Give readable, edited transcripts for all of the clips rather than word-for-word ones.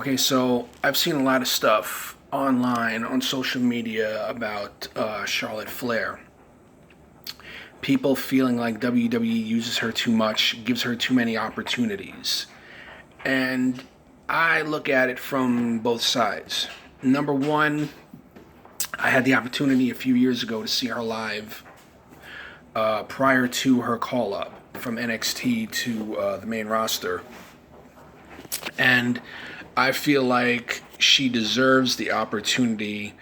Okay, so I've seen a lot of stuff online on social media about Charlotte Flair. People feeling like WWE uses her too much, gives her too many opportunities. And I look at it from both sides. Number one, I had the opportunity a few years ago to see her live prior to her call up from NXT to the main roster. And I feel like she deserves the opportunity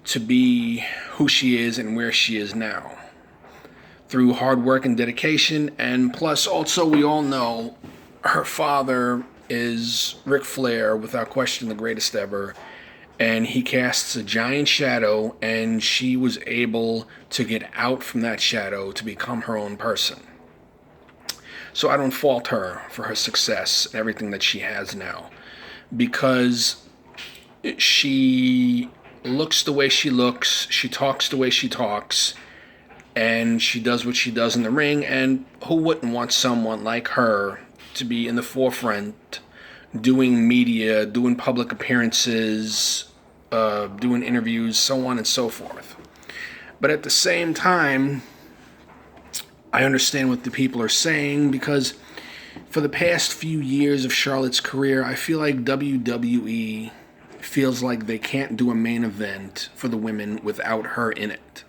to be who she is and where she is now through hard work and dedication. And plus, also, we all know her father is Ric Flair, without question, the greatest ever. And he casts a giant shadow, and she was able to get out from that shadow to become her own person. So I don't fault her for her success and everything that she has now, because she looks the way she looks, she talks the way she talks, and she does what she does in the ring. And who wouldn't want someone like her to be in the forefront, doing media, doing public appearances, doing interviews, so on and so forth. But at the same time, I understand what the people are saying, because for the past few years of Charlotte's career, I feel like WWE feels like they can't do a main event for the women without her in it.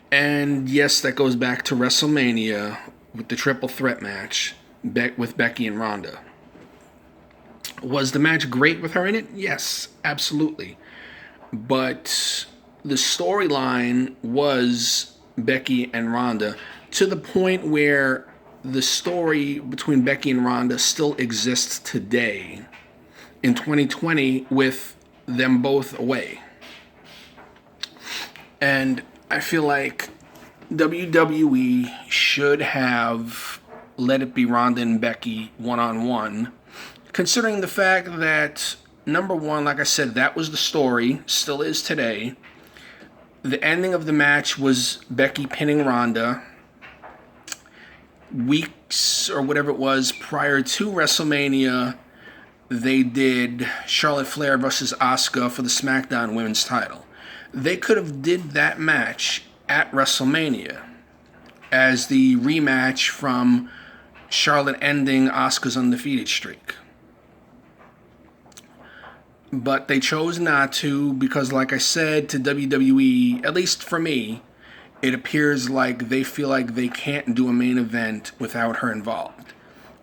And yes, that goes back to WrestleMania with the triple threat match with Becky and Ronda. Was the match great with her in it? Yes, absolutely. But the storyline was Becky and Ronda, to the point where the story between Becky and Ronda still exists today in 2020 with them both away. And I feel like WWE should have let it be Ronda and Becky one-on-one, considering the fact that, number one, like I said, that was the story, still is today. The ending of the match was Becky pinning Ronda. Weeks or whatever it was prior to WrestleMania, they did Charlotte Flair versus Asuka for the SmackDown Women's title. They could have did that match at WrestleMania as the rematch from Charlotte ending Asuka's undefeated streak. But they chose not to, because, like I said, to WWE, at least for me, it appears like they feel like they can't do a main event without her involved.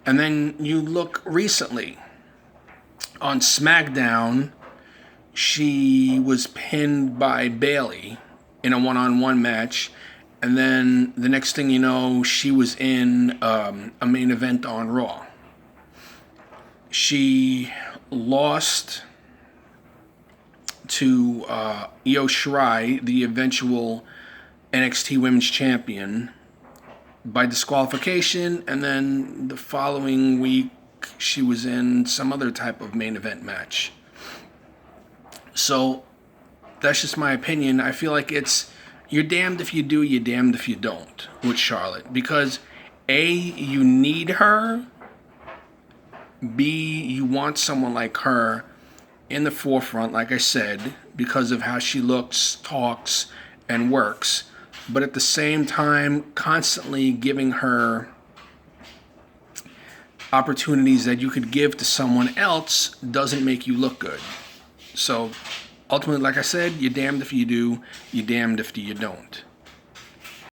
And then you look recently on SmackDown, she was pinned by Bayley in a one-on-one match. And then the next thing you know, she was in a main event on Raw. She lost to Io Shirai, the eventual NXT Women's Champion, by disqualification, and then the following week she was in some other type of main event match. So that's just my opinion. I feel like you're damned if you do, you're damned if you don't with Charlotte, because A, you need her, B, you want someone like her in the forefront, like I said, because of how she looks, talks, and works. But at the same time, constantly giving her opportunities that you could give to someone else doesn't make you look good. So ultimately, like I said, you're damned if you do, you're damned if you don't.